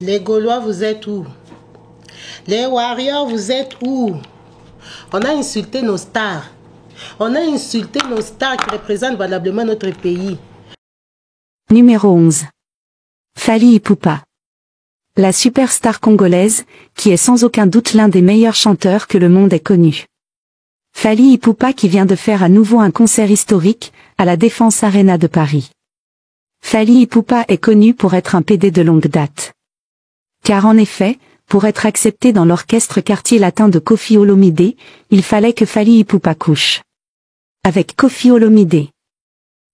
Les Gaulois, vous êtes où? Les Warriors, vous êtes où? On a insulté nos stars. On a insulté nos stars qui représentent valablement notre pays. Numéro 11. Fally Ipupa. La superstar congolaise, qui est sans aucun doute l'un des meilleurs chanteurs que le monde ait connu. Fally Ipupa qui vient de faire à nouveau un concert historique, à la Défense Arena de Paris. Fally Ipupa est connu pour être un PD de longue date. Car en effet, pour être accepté dans l'orchestre Quartier Latin de Koffi Olomidé, il fallait que Fally Ipupa couche avec Koffi Olomidé.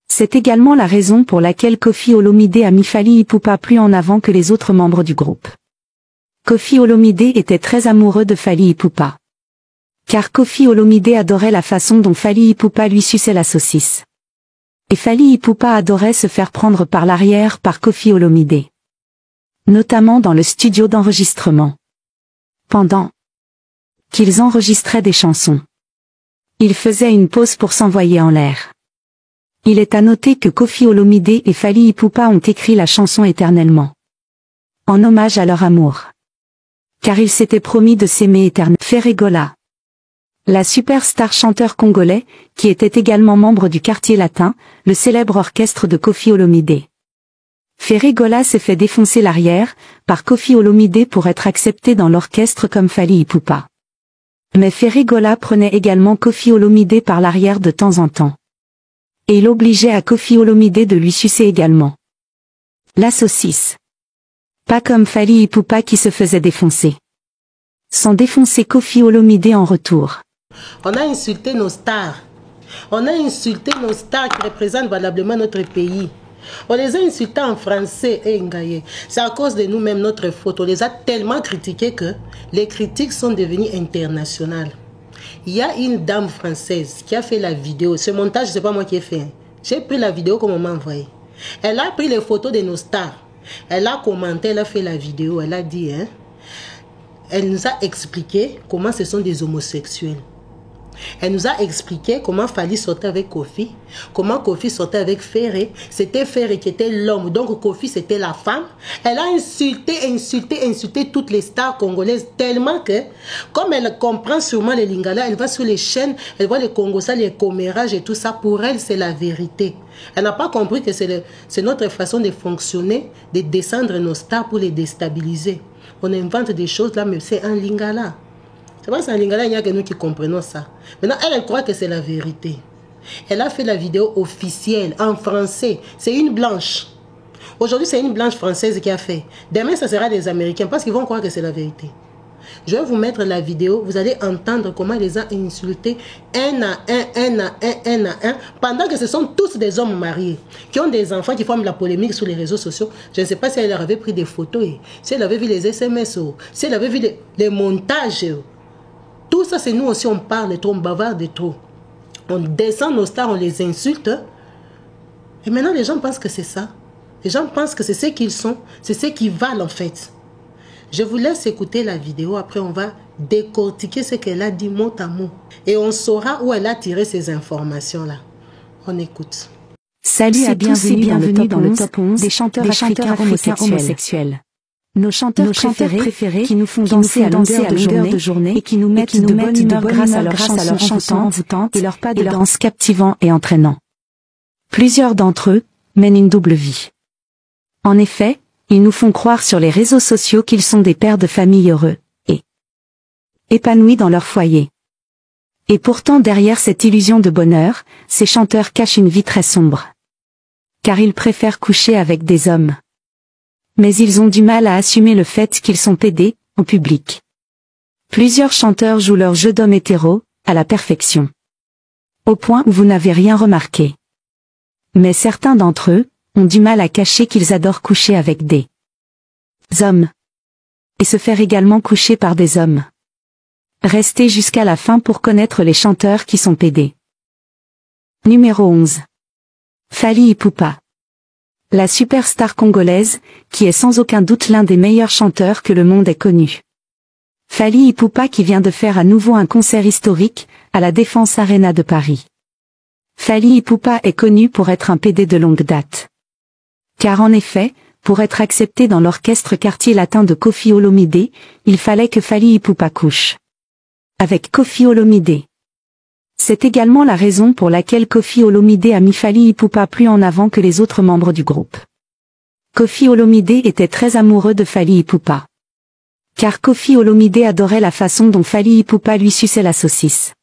C'est également la raison pour laquelle Koffi Olomidé a mis Fally Ipupa plus en avant que les autres membres du groupe. Koffi Olomidé était très amoureux de Fally Ipupa. Car Koffi Olomidé adorait la façon dont Fally Ipupa lui suçait la saucisse. Et Fally Ipupa adorait se faire prendre par l'arrière par Koffi Olomidé. Notamment dans le studio d'enregistrement. Pendant qu'ils enregistraient des chansons, il faisait une pause pour s'envoyer en l'air. Il est à noter que Koffi Olomidé et Fally Ipupa ont écrit la chanson Éternellement, en hommage à leur amour. Car ils s'étaient promis de s'aimer éternellement. Ferregola. La superstar chanteur congolais, qui était également membre du Quartier Latin, le célèbre orchestre de Koffi Olomidé. Ferregola s'est fait défoncer l'arrière, par Koffi Olomidé pour être accepté dans l'orchestre comme Fally Ipupa. Mais Ferregola prenait également Koffi Olomidé par l'arrière de temps en temps. Et il obligeait à Koffi Olomidé de lui sucer également la saucisse. Pas comme Fally Ipupa qui se faisait défoncer. Sans défoncer Koffi Olomidé en retour. On a insulté nos stars. On a insulté nos stars qui représentent valablement notre pays. On les a insultés en français et ngaye. C'est à cause de nous-mêmes notre faute. On les a tellement critiqués que les critiques sont devenues internationales. Il y a une dame française qui a fait la vidéo. Ce montage, c'est pas moi qui ai fait. J'ai pris la vidéo qu'on m'a envoyée. Elle a pris les photos de nos stars. Elle a commenté, elle a fait la vidéo. Elle a dit, elle nous a expliqué comment ce sont des homosexuels. Elle nous a expliqué comment Fally sortait avec Koffi, comment Koffi sortait avec Ferré. C'était Ferré qui était l'homme, donc Koffi c'était la femme. Elle a insulté toutes les stars congolaises tellement que, comme elle comprend sûrement les Lingala, elle va sur les chaînes, elle voit les Congosa, les commérages et tout ça. Pour elle, c'est la vérité. Elle n'a pas compris que c'est notre façon de fonctionner, de descendre nos stars pour les déstabiliser. On invente des choses là, mais c'est un Lingala. C'est pas ça, Lingala, il n'y a que nous qui comprenons ça. Maintenant, elle croit que c'est la vérité. Elle a fait la vidéo officielle en français. C'est une blanche. Aujourd'hui, c'est une blanche française qui a fait. Demain, ça sera des Américains parce qu'ils vont croire que c'est la vérité. Je vais vous mettre la vidéo. Vous allez entendre comment elle les a insultés un à un, pendant que ce sont tous des hommes mariés qui ont des enfants qui forment la polémique sur les réseaux sociaux. Je ne sais pas si elle leur avait pris des photos, si elle avait vu les SMS, si elle avait vu les montages. Tout ça, c'est nous aussi, on parle trop, on bavarde trop. On descend nos stars, on les insulte. Et maintenant, les gens pensent que c'est ça. Les gens pensent que c'est ce qu'ils sont, c'est ce qu'ils valent en fait. Je vous laisse écouter la vidéo, après on va décortiquer ce qu'elle a dit mot à mot. Et on saura où elle a tiré ces informations-là. On écoute. Salut et bienvenue dans le top 11 des chanteurs africains homosexuels. Nos chanteurs préférés qui nous font danser à longueur de journée et qui nous mettent de bonne humeur grâce à leurs chansons envoûtantes et leurs pas de danse captivants et entraînants. Plusieurs d'entre eux mènent une double vie. En effet, ils nous font croire sur les réseaux sociaux qu'ils sont des pères de famille heureux et épanouis dans leur foyer. Et pourtant derrière cette illusion de bonheur, ces chanteurs cachent une vie très sombre. Car ils préfèrent coucher avec des hommes. Mais ils ont du mal à assumer le fait qu'ils sont PD, en public. Plusieurs chanteurs jouent leur jeu d'homme hétéro, à la perfection. Au point où vous n'avez rien remarqué. Mais certains d'entre eux, ont du mal à cacher qu'ils adorent coucher avec des hommes. Et se faire également coucher par des hommes. Restez jusqu'à la fin pour connaître les chanteurs qui sont PD. Numéro 11. Fally Ipupa. La superstar congolaise, qui est sans aucun doute l'un des meilleurs chanteurs que le monde ait connu. Fally Ipupa qui vient de faire à nouveau un concert historique, à la Défense Arena de Paris. Fally Ipupa est connu pour être un PD de longue date. Car en effet, pour être accepté dans l'orchestre Quartier Latin de Koffi Olomidé, il fallait que Fally Ipupa couche avec Koffi Olomidé. C'est également la raison pour laquelle Koffi Olomidé a mis Fally Ipupa plus en avant que les autres membres du groupe. Koffi Olomidé était très amoureux de Fally Ipupa. Car Koffi Olomidé adorait la façon dont Fally Ipupa lui suçait la saucisse.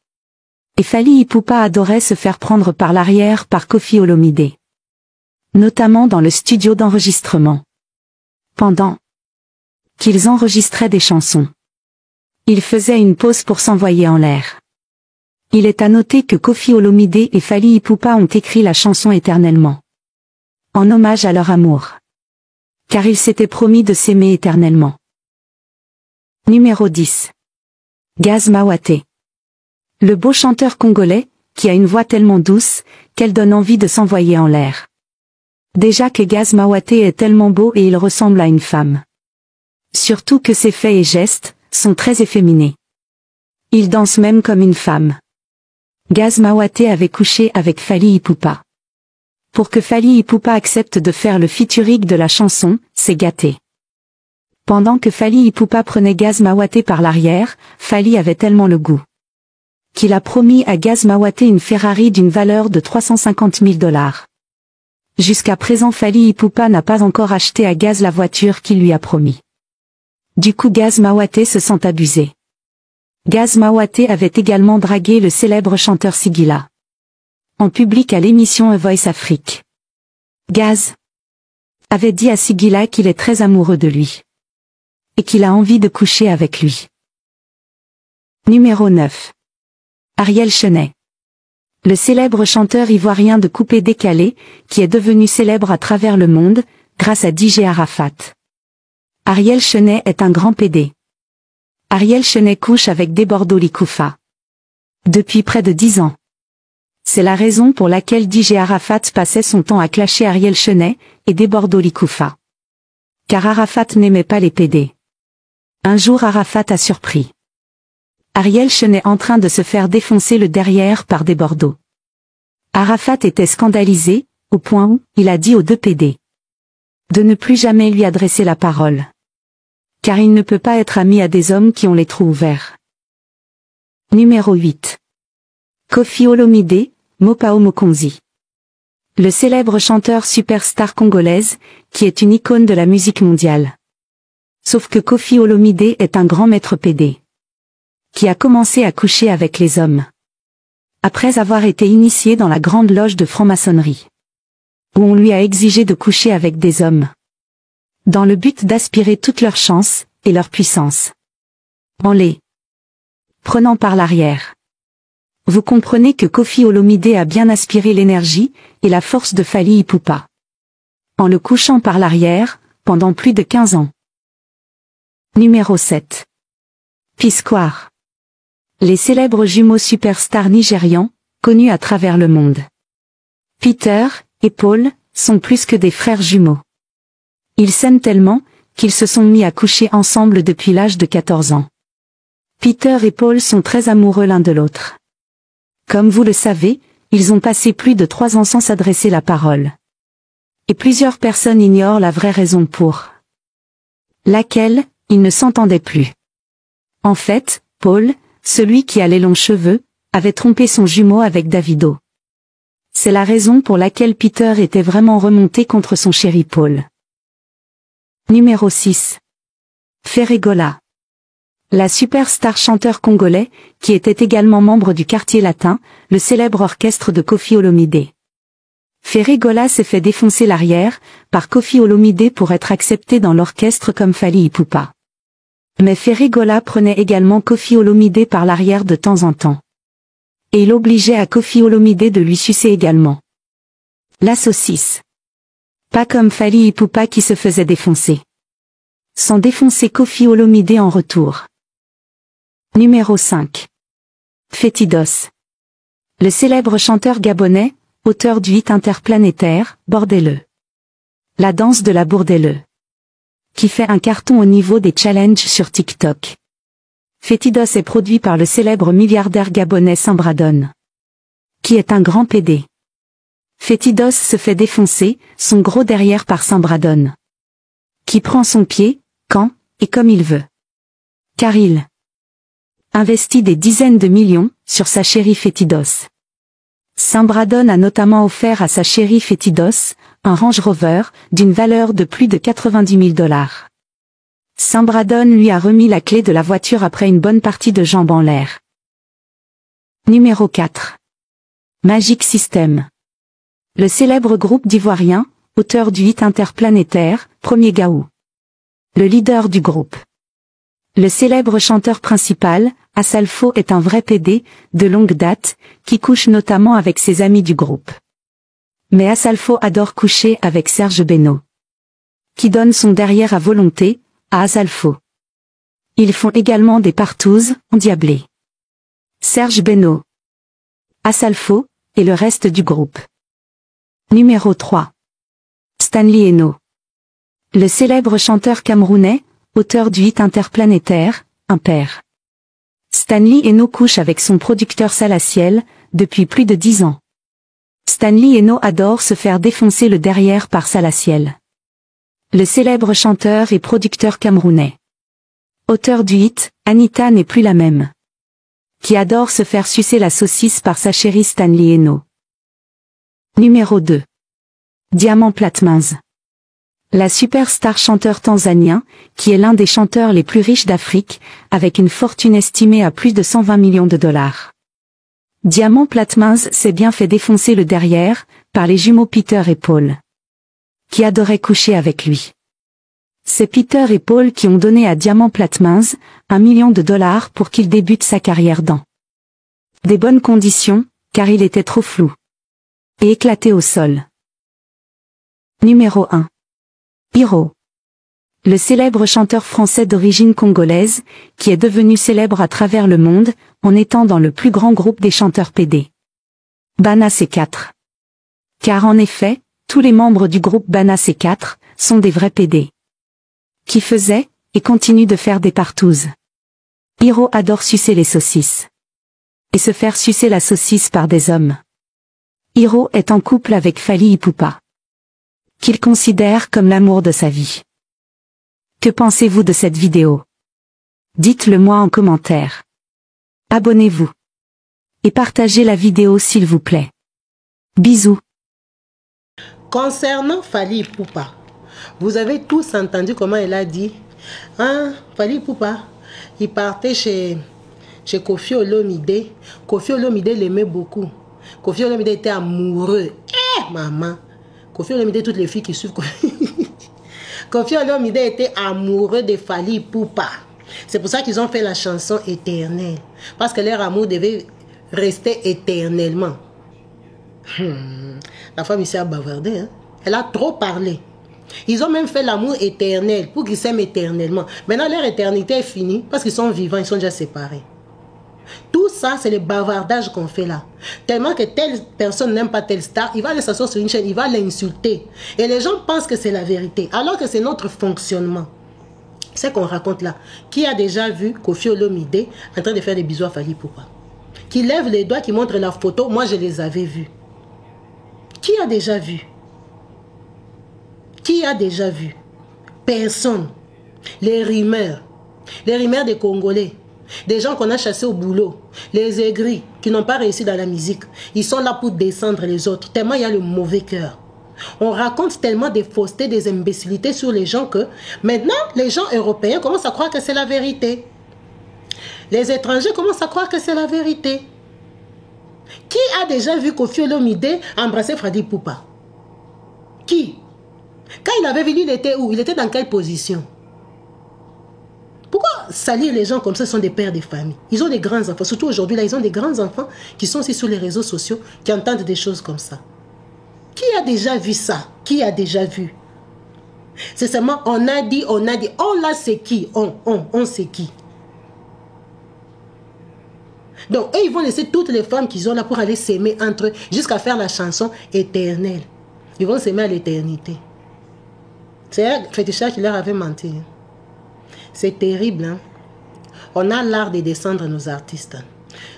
Et Fally Ipupa adorait se faire prendre par l'arrière par Koffi Olomidé. Notamment dans le studio d'enregistrement. Pendant qu'ils enregistraient des chansons, il faisait une pause pour s'envoyer en l'air. Il est à noter que Koffi Olomidé et Fally Ipupa ont écrit la chanson Éternellement, en hommage à leur amour. Car ils s'étaient promis de s'aimer éternellement. Numéro 10. Gaz Mawate. Le beau chanteur congolais, qui a une voix tellement douce, qu'elle donne envie de s'envoyer en l'air. Déjà que Gaz Mawate est tellement beau et il ressemble à une femme. Surtout que ses faits et gestes sont très efféminés. Il danse même comme une femme. Gaz Mawate avait couché avec Fally Ipupa. Pour que Fally Ipupa accepte de faire le featuring de la chanson, c'est gâté. Pendant que Fally Ipupa prenait Gaz Mawate par l'arrière, Fally avait tellement le goût qu'il a promis à Gaz Mawate une Ferrari d'une valeur de 350 000 $. Jusqu'à présent Fally Ipupa n'a pas encore acheté à Gaz la voiture qu'il lui a promis. Du coup Gaz Mawate se sent abusé. Gaz Mawate avait également dragué le célèbre chanteur Sigila en public à l'émission A Voice Afrique. Gaz avait dit à Sigila qu'il est très amoureux de lui et qu'il a envie de coucher avec lui. Numéro 9. Ariel Chenet. Le célèbre chanteur ivoirien de coupé-décalé, qui est devenu célèbre à travers le monde, grâce à DJ Arafat. Ariel Chenet est un grand PD. Ariel Chenet couche avec Debordo Likoufa depuis près de 10 ans. C'est la raison pour laquelle DJ Arafat passait son temps à clasher Ariel Chenet et Debordo Likoufa. Car Arafat n'aimait pas les PD. Un jour Arafat a surpris Ariel Chenet en train de se faire défoncer le derrière par Debordo. Arafat était scandalisé, au point où il a dit aux deux PD de ne plus jamais lui adresser la parole. Car il ne peut pas être ami à des hommes qui ont les trous ouverts. Numéro 8. Koffi Olomidé, Mopao Mokonzi. Le célèbre chanteur superstar congolaise, qui est une icône de la musique mondiale. Sauf que Koffi Olomidé est un grand maître PD. Qui a commencé à coucher avec les hommes. Après avoir été initié dans la grande loge de franc-maçonnerie. Où on lui a exigé de coucher avec des hommes. Dans le but d'aspirer toute leur chance, et leur puissance. En les prenant par l'arrière. Vous comprenez que Koffi Olomidé a bien aspiré l'énergie, et la force de Fally Ipupa. En le couchant par l'arrière, pendant plus de 15 ans. Numéro 7. P-Square. Les célèbres jumeaux superstars nigérians, connus à travers le monde. Peter et Paul sont plus que des frères jumeaux. Ils s'aiment tellement, qu'ils se sont mis à coucher ensemble depuis l'âge de 14 ans. Peter et Paul sont très amoureux l'un de l'autre. Comme vous le savez, ils ont passé plus de 3 ans sans s'adresser la parole. Et plusieurs personnes ignorent la vraie raison pour laquelle ils ne s'entendaient plus. En fait, Paul, celui qui a les longs cheveux, avait trompé son jumeau avec Davido. C'est la raison pour laquelle Peter était vraiment remonté contre son chéri Paul. Numéro 6. Ferregola. La superstar chanteur congolais, qui était également membre du Quartier Latin, le célèbre orchestre de Koffi Olomidé. Ferregola s'est fait défoncer l'arrière, par Koffi Olomidé pour être accepté dans l'orchestre comme Fally Ipupa. Mais Ferregola prenait également Koffi Olomidé par l'arrière de temps en temps. Et il obligeait à Koffi Olomidé de lui sucer également la saucisse. Pas comme Fally Ipupa qui se faisait défoncer. Sans défoncer Koffi Olomidé en retour. Numéro 5. Fétidos. Le célèbre chanteur gabonais, auteur du hit interplanétaire, Bordeleux. La danse de la Bourdeleux. Qui fait un carton au niveau des challenges sur TikTok. Fétidos est produit par le célèbre milliardaire gabonais Sambradone. Qui est un grand PD. Fétidos se fait défoncer, son gros derrière par Sambradone. qui prend son pied, quand, et comme il veut. Car il investit des dizaines de millions, sur sa chérie Fétidos. Saint-Bradon a notamment offert à sa chérie Fétidos, un Range Rover, d'une valeur de plus de 90 000 $. Saint-Bradon lui a remis la clé de la voiture après une bonne partie de jambes en l'air. Numéro 4. Magic System. Le célèbre groupe d'ivoiriens, auteur du hit interplanétaire, Premier Gaou. Le leader du groupe. Le célèbre chanteur principal, Asalfo est un vrai PD, de longue date, qui couche notamment avec ses amis du groupe. Mais Asalfo adore coucher avec Serge Beno, qui donne son derrière à volonté, à Asalfo. Ils font également des partouzes, endiablées. Serge Beno, Asalfo, et le reste du groupe. Numéro 3. Stanley Eno. Le célèbre chanteur camerounais, auteur du hit interplanétaire, Impair. Stanley Eno couche avec son producteur Salaciel, depuis plus de 10 ans. Stanley Eno adore se faire défoncer le derrière par Salaciel. Le célèbre chanteur et producteur camerounais. Auteur du hit, Anita n'est plus la même. Qui adore se faire sucer la saucisse par sa chérie Stanley Eno. Numéro 2. Diamant Platnumz. La superstar chanteur tanzanien, qui est l'un des chanteurs les plus riches d'Afrique, avec une fortune estimée à plus de 120 millions de $. Diamant Platnumz s'est bien fait défoncer le derrière, par les jumeaux Peter et Paul, qui adoraient coucher avec lui. C'est Peter et Paul qui ont donné à Diamant Platnumz $1 million pour qu'il débute sa carrière dans des bonnes conditions, car il était trop flou et éclaté au sol. Numéro 1. Hiro. Le célèbre chanteur français d'origine congolaise, qui est devenu célèbre à travers le monde, en étant dans le plus grand groupe des chanteurs PD. Bana C4. Car en effet, tous les membres du groupe Bana C4, sont des vrais PD. Qui faisaient, et continuent de faire des partouzes. Hiro adore sucer les saucisses. Et se faire sucer la saucisse par des hommes. Hiro est en couple avec Fally Ipupa, qu'il considère comme l'amour de sa vie. Que pensez-vous de cette vidéo? Dites-le moi en commentaire. Abonnez-vous. Et partagez la vidéo s'il vous plaît. Bisous. Concernant Fally Ipupa, vous avez tous entendu comment elle a dit. Hein, Fally Ipupa, il partait chez Koffi Olomide. Koffi Olomide l'aimait beaucoup. Koffi Olomide était amoureux. Maman. Koffi Olomide, toutes les filles qui suivent. Koffi Olomide était amoureux de Fally Ipupa. C'est pour ça qu'ils ont fait la chanson Éternelle. Parce que leur amour devait rester éternellement. La femme ici a bavardé. Hein? Elle a trop parlé. Ils ont même fait l'amour éternel pour qu'ils s'aiment éternellement. Maintenant, leur éternité est finie parce qu'ils sont vivants, ils sont déjà séparés. Tout ça, c'est le bavardage qu'on fait là. Tellement que telle personne n'aime pas telle star, il va aller s'asseoir sur une chaîne, il va l'insulter. Et les gens pensent que c'est la vérité, alors que c'est notre fonctionnement. C'est qu'on raconte là. Qui a déjà vu Koffi Olomide en train de faire des bisous à Fally Ipupa? Qui lève les doigts, qui montre la photo, moi je les avais vus. Qui a déjà vu? Qui a déjà vu? Personne. Les rumeurs des Congolais. Des gens qu'on a chassés au boulot, les aigris qui n'ont pas réussi dans la musique, ils sont là pour descendre les autres, tellement il y a le mauvais cœur. On raconte tellement des faussetés, des imbécilités sur les gens que maintenant, les gens européens commencent à croire que c'est la vérité. Les étrangers commencent à croire que c'est la vérité. Qui a déjà vu Koffi Olomide embrasser Fally Ipupa? Qui? Quand il avait vu, il était où? Il était dans quelle position? Pourquoi salir les gens comme ça? Sont des pères de famille. Ils ont des grands enfants. Surtout aujourd'hui, là, ils ont des grands enfants qui sont aussi sur les réseaux sociaux, qui entendent des choses comme ça. Qui a déjà vu ça? Qui a déjà vu? C'est seulement on a dit. On là, c'est qui? On c'est qui? Donc, eux, ils vont laisser toutes les femmes qu'ils ont là pour aller s'aimer entre eux, jusqu'à faire la chanson éternelle. Ils vont s'aimer à l'éternité. C'est Féticha qui leur avait menti. C'est terrible, hein? On a l'art de descendre nos artistes.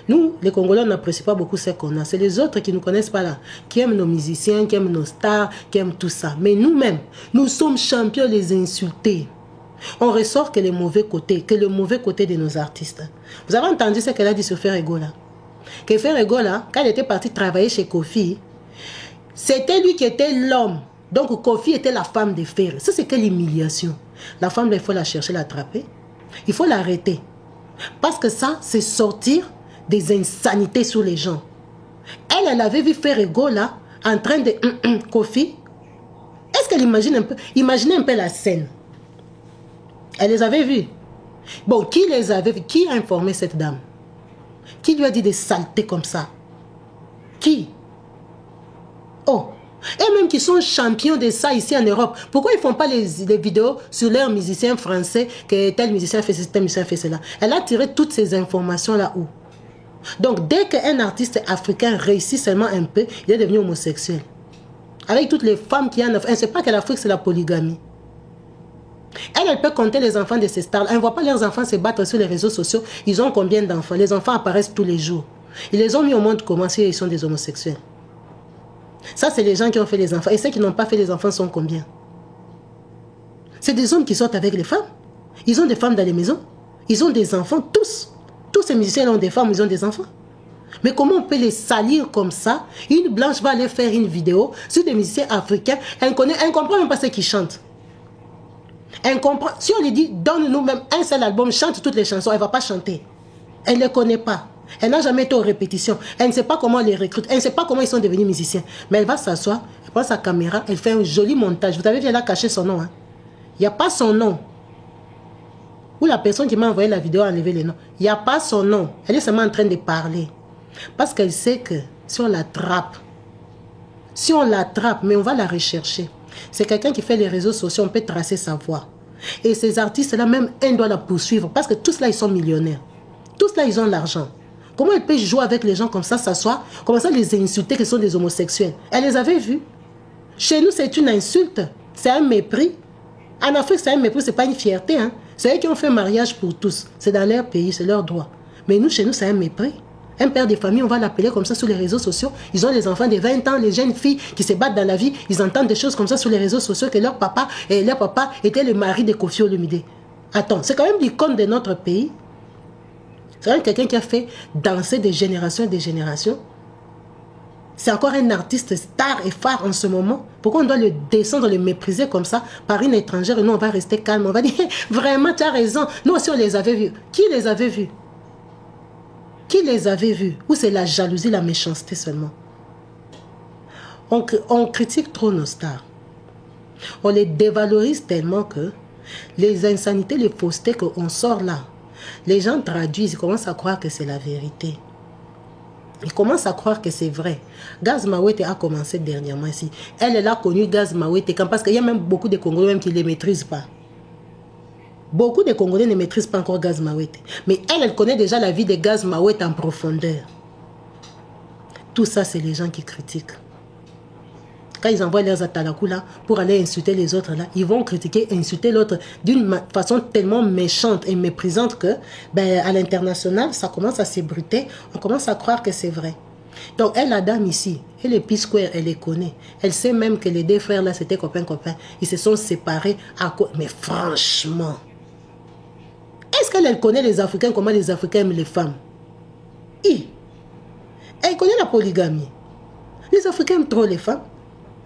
Nous, les Congolais, on n'apprécie pas beaucoup ce qu'on a. C'est les autres qui ne nous connaissent pas là, qui aiment nos musiciens, qui aiment nos stars, qui aiment tout ça. Mais nous-mêmes, nous sommes champions de les insulter. On ressort que les mauvais côtés, que le mauvais côté de nos artistes. Vous avez entendu ce qu'elle a dit sur Ferrego là? Que Ferrego là, quand il était parti travailler chez Kofi, c'était lui qui était l'homme. Donc Kofi était la femme de fer. Ça, c'est quelle humiliation. La femme, il faut la chercher, l'attraper. Il faut l'arrêter. Parce que ça, c'est sortir des insanités sur les gens. Elle avait vu Ferrego là, en train de Kofi. Est-ce qu'elle imagine un peu? Imaginez un peu la scène. Elle les avait vus. Bon, qui les avait vus? Qui a informé cette dame? Qui lui a dit des saletés comme ça? Qui? Oh, et même qui sont champions de ça ici en Europe. Pourquoi ils ne font pas les vidéos sur leurs musiciens français, que tel musicien fait ceci, tel musicien fait cela? Elle a tiré toutes ces informations là où? Donc, dès qu'un artiste africain réussit seulement un peu, il est devenu homosexuel. Avec toutes les femmes qui en ont... Elle ne sait pas que l'Afrique, c'est la polygamie. Elle peut compter les enfants de ces stars. Elle ne voit pas leurs enfants se battre sur les réseaux sociaux. Ils ont combien d'enfants? Les enfants apparaissent tous les jours. Ils les ont mis au monde comment si ils sont des homosexuels? Ça, c'est les gens qui ont fait les enfants. Et ceux qui n'ont pas fait les enfants sont combien? C'est des hommes qui sortent avec les femmes. Ils ont des femmes dans les maisons. Ils ont des enfants, tous. Tous ces musiciens ont des femmes, ils ont des enfants. Mais comment on peut les salir comme ça? Une blanche va aller faire une vidéo sur des musiciens africains. Elle ne comprend même pas ce qu'ils chantent. Elle comprend. Si on lui dit, donne-nous même un seul album, chante toutes les chansons, elle ne va pas chanter. Elle ne les connaît pas. Elle n'a jamais été aux répétitions. Elle ne sait pas comment on les recrute. Elle ne sait pas comment ils sont devenus musiciens. Mais elle va s'asseoir, elle prend sa caméra, elle fait un joli montage. Vous avez vu, elle a caché son nom. Hein? Il n'y a pas son nom. Ou la personne qui m'a envoyé la vidéo a enlevé les noms. Il n'y a pas son nom. Elle est seulement en train de parler. Parce qu'elle sait que si on l'attrape, mais on va la rechercher. C'est quelqu'un qui fait les réseaux sociaux, on peut tracer sa voix. Et ces artistes-là, même, un doit la poursuivre. Parce que tous là, ils sont millionnaires. Tous là, ils ont l'argent. Comment elle peut jouer avec les gens comme ça, s'asseoir, comme ça les insulter qu'ils sont des homosexuels? Elle les avait vus. Chez nous, c'est une insulte. C'est un mépris. En Afrique, c'est un mépris, ce n'est pas une fierté. Hein? C'est eux qui ont fait mariage pour tous. C'est dans leur pays, c'est leur droit. Mais nous, chez nous, c'est un mépris. Un père de famille, on va l'appeler comme ça sur les réseaux sociaux. Ils ont des enfants de 20 ans, les jeunes filles qui se battent dans la vie. Ils entendent des choses comme ça sur les réseaux sociaux, que leur papa était le mari de Kofi Olomide. Attends, c'est quand même l'icône de notre pays. C'est quand même quelqu'un qui a fait danser des générations et des générations. C'est encore un artiste star et phare en ce moment. Pourquoi on doit le descendre, le mépriser comme ça par une étrangère et nous on va rester calme? On va dire, vraiment tu as raison. Nous aussi on les avait vus. Qui les avait vus? Qui les avait vus? Ou c'est la jalousie, la méchanceté seulement? On critique trop nos stars. On les dévalorise tellement que les insanités, les faussetés qu'on sort là, les gens traduisent, ils commencent à croire que c'est la vérité. Ils commencent à croire que c'est vrai. Gaz Mawete a commencé dernièrement ici. Elle a connu Gaz Mawete parce qu'il y a même beaucoup de Congolais même qui ne les maîtrisent pas. Beaucoup de Congolais ne maîtrisent pas encore Gaz Mawete. Mais elle connaît déjà la vie de Gaz Mawete en profondeur. Tout ça, c'est les gens qui critiquent. Quand ils envoient leurs atalakou là pour aller insulter les autres là, ils vont critiquer, insulter l'autre d'une façon tellement méchante et méprisante que à l'international, ça commence à s'ébruiter. On commence à croire que c'est vrai. Donc elle, la dame ici, et les P-Square, elle les connaît. Elle sait même que les deux frères là, c'était copains-copains. Ils se sont séparés à cause. Mais franchement, est-ce qu'elle connaît les Africains, comment les Africains aiment les femmes? Elle connaît la polygamie. Les Africains aiment trop les femmes.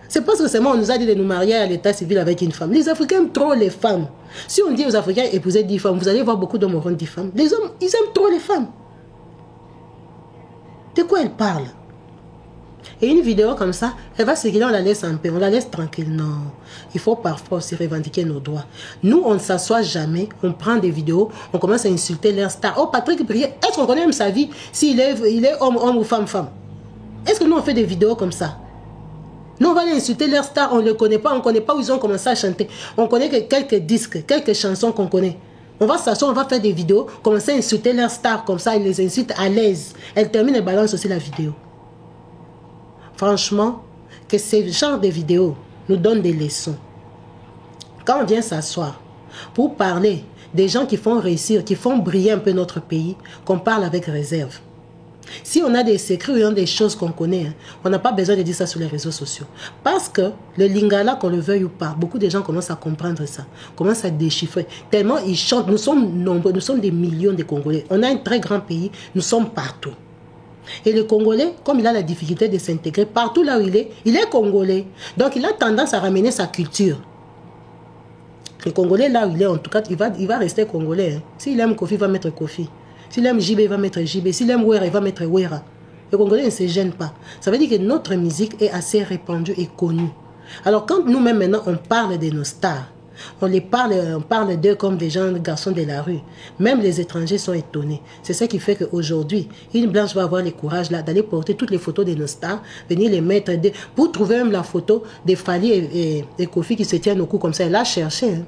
C'est parce que seulement on nous a dit de nous marier à l'état civil avec une femme. Les Africains aiment trop les femmes. Si on dit aux Africains épouser 10 femmes, vous allez voir beaucoup d'hommes auront 10 femmes. Les hommes, ils aiment trop les femmes. De quoi elle parle? Et une vidéo comme ça, elle va se dire, on la laisse en paix, on la laisse tranquille. Non, il faut parfois aussi revendiquer nos droits. Nous, on ne s'assoit jamais, on prend des vidéos, on commence à insulter leur star. Oh, Patrick Brier, est-ce qu'on connaît même sa vie, s'il est, il est homme ou femme? Est-ce que nous, on fait des vidéos comme ça? Nous, on va aller insulter leur star, on ne les connaît pas, on ne connaît pas où ils ont commencé à chanter. On connaît que quelques disques, quelques chansons qu'on connaît. On va s'asseoir, on va faire des vidéos, commencer à insulter leur star comme ça, ils les insultent à l'aise. Elle termine et balance aussi la vidéo. Franchement, que ce genre de vidéos nous donne des leçons. Quand on vient s'asseoir pour parler des gens qui font réussir, qui font briller un peu notre pays, qu'on parle avec réserve. Si on a des secrets ou des choses qu'on connaît, hein, on n'a pas besoin de dire ça sur les réseaux sociaux. Parce que le lingala, qu'on le veuille ou pas, beaucoup de gens commencent à comprendre ça, commencent à déchiffrer. Tellement ils chantent, nous sommes nombreux, nous sommes des millions de Congolais. On a un très grand pays, nous sommes partout. Et le Congolais, comme il a la difficulté de s'intégrer, partout là où il est Congolais. Donc il a tendance à ramener sa culture. Le Congolais là où il est, en tout cas, il va rester Congolais. Hein. S'il aime Kofi, il va mettre Kofi. S'il aime JB, il va mettre JB. S'il aime Wera, il va mettre Wera. Le Congolais ne se gêne pas. Ça veut dire que notre musique est assez répandue et connue. Alors quand nous-mêmes maintenant, on parle de nos stars, on parle d'eux comme des gens, des garçons de la rue. Même les étrangers sont étonnés. C'est ça qui fait qu'aujourd'hui, une blanche va avoir le courage là d'aller porter toutes les photos de nos stars, venir les mettre, pour trouver même la photo de Fally et Kofi qui se tiennent au cou comme ça. Elle a cherché. Hein.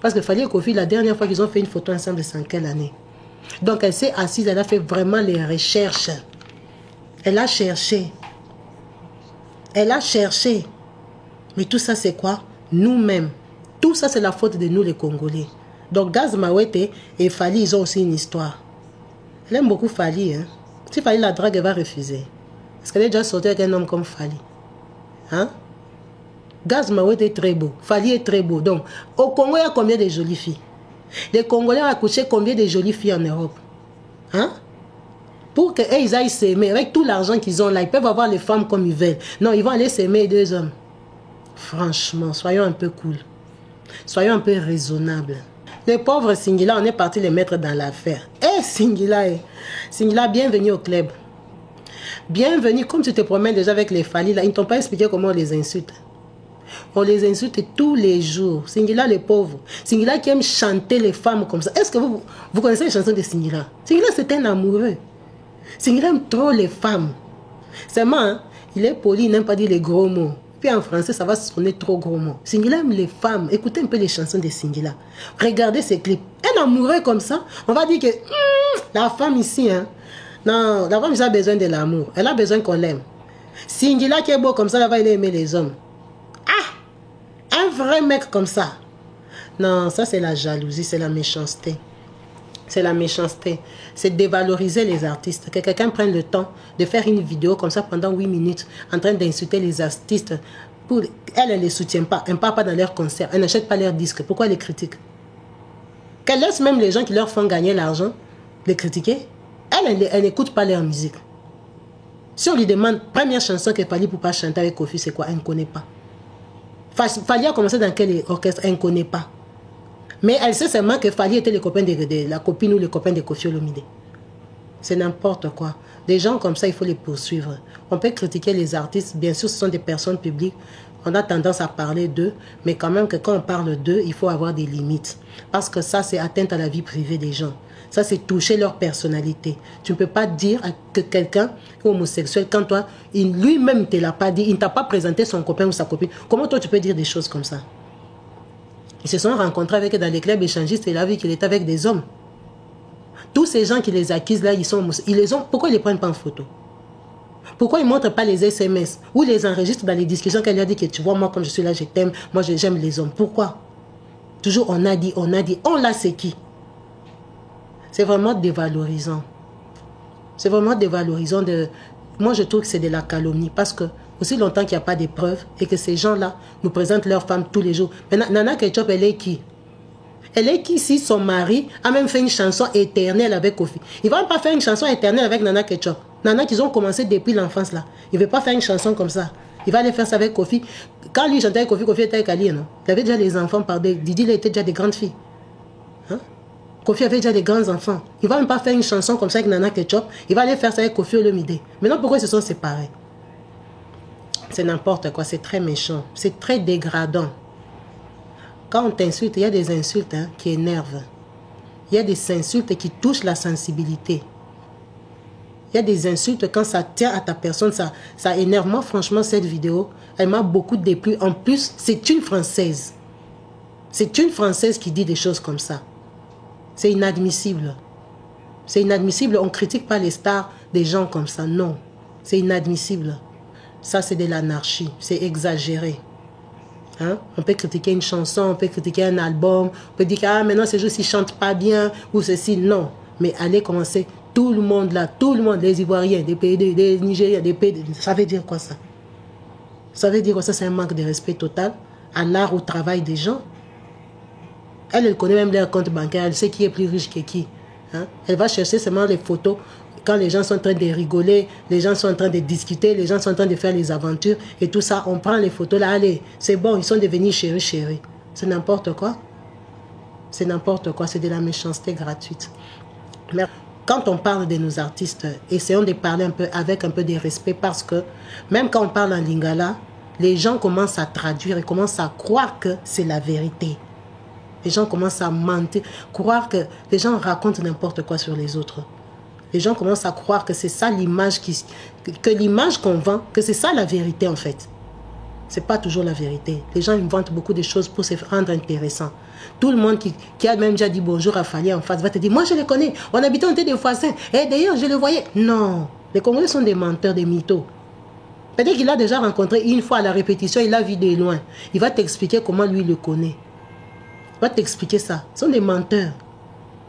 Parce que Fally et Kofi, la dernière fois qu'ils ont fait une photo ensemble, c'est en quelle année? Donc elle s'est assise, elle a fait vraiment les recherches. Elle a cherché. Elle a cherché. Mais tout ça, c'est quoi? Nous-mêmes. Tout ça, c'est la faute de nous, les Congolais. Donc, Gaz Mawete et Fally, ils ont aussi une histoire. Elle aime beaucoup Fally. Hein? Si Fally la drague, elle va refuser. Parce qu'elle est déjà sortie avec un homme comme Fally. Hein? Gaz Mawete est très beau. Fally est très beau. Donc, au Congo, il y a combien de jolies filles? Les Congolais ont accouché combien de jolies filles en Europe? Hein? Pour qu'ils aillent s'aimer, avec tout l'argent qu'ils ont là, ils peuvent avoir les femmes comme ils veulent. Non, ils vont aller s'aimer deux hommes. Franchement, soyons un peu cool. Soyons un peu raisonnables. Les pauvres Singila, on est parti les mettre dans l'affaire. Singila, bienvenue au club. Bienvenue, comme tu te promènes déjà avec les Fally, là, ils ne t'ont pas expliqué comment on les insulte. On les insulte tous les jours. Singila, les pauvres. Singila qui aime chanter les femmes comme ça. Est-ce que vous connaissez les chansons de Singila? Singila, c'est un amoureux. Singila aime trop les femmes. Seulement, hein, il est poli, il n'aime pas dire les gros mots. Puis en français, ça va sonner trop gros mots. Singila aime les femmes. Écoutez un peu les chansons de Singila. Regardez ses clips. Un amoureux comme ça, on va dire que la femme ici, hein, non, la femme ici a besoin de l'amour. Elle a besoin qu'on l'aime. Singila qui est beau comme ça, elle va aimer les hommes. Ah, un vrai mec comme ça. Non, ça c'est la jalousie, c'est la méchanceté. C'est la méchanceté. C'est dévaloriser les artistes. Que quelqu'un prenne le temps de faire une vidéo comme ça pendant 8 minutes en train d'insulter les artistes. Elle ne les soutient pas. Elle ne part pas dans leurs concerts. Elle n'achète pas leurs disques. Pourquoi elle les critique? Qu'elle laisse même les gens qui leur font gagner l'argent les critiquer. Elle n'écoute pas leur musique. Si on lui demande, première chanson que Fally pour pas chanter avec Kofi, c'est quoi? Elle ne connaît pas. Fally a commencé dans quel orchestre? Elle ne connaît pas. Mais elle sait seulement que Fally était le copain de la copine ou le copain de Koffi Olomide. C'est n'importe quoi. Des gens comme ça, il faut les poursuivre. On peut critiquer les artistes. Bien sûr, ce sont des personnes publiques. On a tendance à parler d'eux. Mais quand même que quand on parle d'eux, il faut avoir des limites. Parce que ça, c'est atteinte à la vie privée des gens. Ça, c'est toucher leur personnalité. Tu ne peux pas dire que quelqu'un est homosexuel quand toi, lui-même ne te l'a pas dit. Il ne t'a pas présenté son copain ou sa copine. Comment toi, tu peux dire des choses comme ça? Ils se sont rencontrés avec dans les clubs échangistes et il a vu qu'il était avec des hommes. Tous ces gens qui les accusent là, pourquoi ils ne les prennent pas en photo? Pourquoi ils ne montrent pas les SMS ou les enregistrent dans les discussions qu'elle a dit que tu vois, moi, quand je suis là, je t'aime, moi, j'aime les hommes. Pourquoi? Toujours, on a dit, on l'a, c'est qui? C'est vraiment dévalorisant. C'est vraiment dévalorisant. Moi, je trouve que c'est de la calomnie parce que aussi longtemps qu'il n'y a pas de preuves et que ces gens-là nous présentent leurs femmes tous les jours. Mais Nana Ketchup, elle est qui? Elle est qui si son mari a même fait une chanson éternelle avec Kofi? Il ne va pas faire une chanson éternelle avec Nana Ketchup. Nana qu'ils ont commencé depuis l'enfance là. Il ne veut pas faire une chanson comme ça. Il va aller faire ça avec Kofi. Quand lui chantait avec Kofi, Kofi était avec Ali, non? Il avait déjà des enfants par des... Didi, il était déjà des grandes filles. Hein? Kofi avait déjà des grands enfants. Il ne va même pas faire une chanson comme ça avec Nana Ketchup. Il va aller faire ça avec Koffi Olomide. Maintenant, pourquoi ils se sont séparés? C'est n'importe quoi, c'est très méchant, c'est très dégradant. Quand on t'insulte, il y a des insultes qui énervent. Il y a des insultes qui touchent la sensibilité. Il y a des insultes, quand ça tient à ta personne, ça énerve. Moi, franchement, cette vidéo, elle m'a beaucoup déplu. En plus, c'est une Française. C'est une Française qui dit des choses comme ça. C'est inadmissible. C'est inadmissible. On ne critique pas les stars des gens comme ça. Non, c'est inadmissible. Ça, c'est de l'anarchie. C'est exagéré. Hein? On peut critiquer une chanson, on peut critiquer un album, on peut dire que maintenant, c'est juste qu'ils ne chantent pas bien ou ceci. Non. Mais allez commencer Tout le monde là, tout le monde, les Ivoiriens, des pays, des Nigériens, des pays, ça veut dire quoi ça? Ça veut dire quoi ça? C'est un manque de respect total à l'art, au travail des gens. Elle connaît même leur compte bancaire, elle sait qui est plus riche que qui. Hein? Elle va chercher seulement les photos quand les gens sont en train de rigoler, les gens sont en train de discuter, les gens sont en train de faire les aventures et tout ça. On prend les photos là, allez, c'est bon, ils sont devenus chéris. C'est n'importe quoi. C'est n'importe quoi, c'est de la méchanceté gratuite. Mais quand on parle de nos artistes, essayons de parler un peu avec un peu de respect parce que même quand on parle en lingala, les gens commencent à traduire et commencent à croire que c'est la vérité. Les gens commencent à mentir, croire que les gens racontent n'importe quoi sur les autres. Les gens commencent à croire que c'est ça l'image que l'image qu'on vend, que c'est ça la vérité en fait. C'est pas toujours la vérité. Les gens inventent beaucoup de choses pour se rendre intéressant. Tout le monde qui a même déjà dit bonjour à Fali en face va te dire, moi je les connais, on habitait, on était des voisins. Et d'ailleurs, je le voyais. Non, les Congolais sont des menteurs, des mythos. Peut-être qu'il a déjà rencontré une fois à la répétition, il l'a vu de loin. Il va t'expliquer comment lui le connaît. Il va t'expliquer ça. Ce sont des menteurs.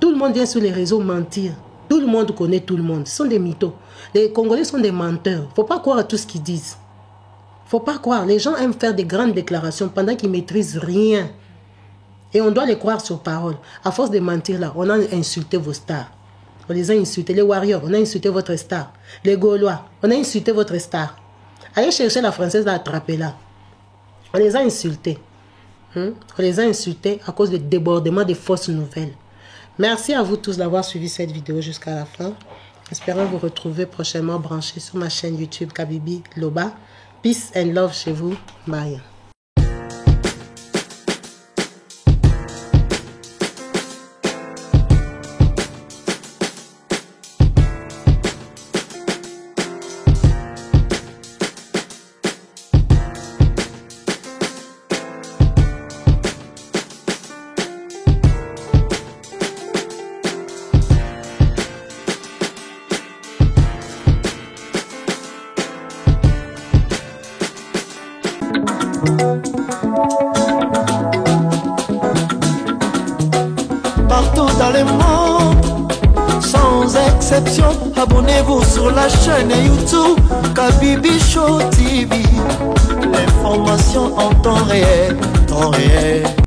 Tout le monde vient sur les réseaux mentir. Tout le monde connaît tout le monde. Ce sont des mythos. Les Congolais sont des menteurs. Il ne faut pas croire à tout ce qu'ils disent. Il ne faut pas croire. Les gens aiment faire des grandes déclarations pendant qu'ils ne maîtrisent rien. Et on doit les croire sur parole. À force de mentir là, on a insulté vos stars. On les a insultés. Les Warriors, on a insulté votre star. Les Gaulois, on a insulté votre star. Allez chercher la Française à attraper là. On les a insultés. On les a insultés à cause du débordement des fausses nouvelles. Merci à vous tous d'avoir suivi cette vidéo jusqu'à la fin. Espérons vous retrouver prochainement branchés sur ma chaîne YouTube Kabibi Loba. Peace and love chez vous. Bye. Partout dans le monde, sans exception, abonnez-vous sur la chaîne YouTube Kabibi Show TV. L'information en temps réel, temps réel.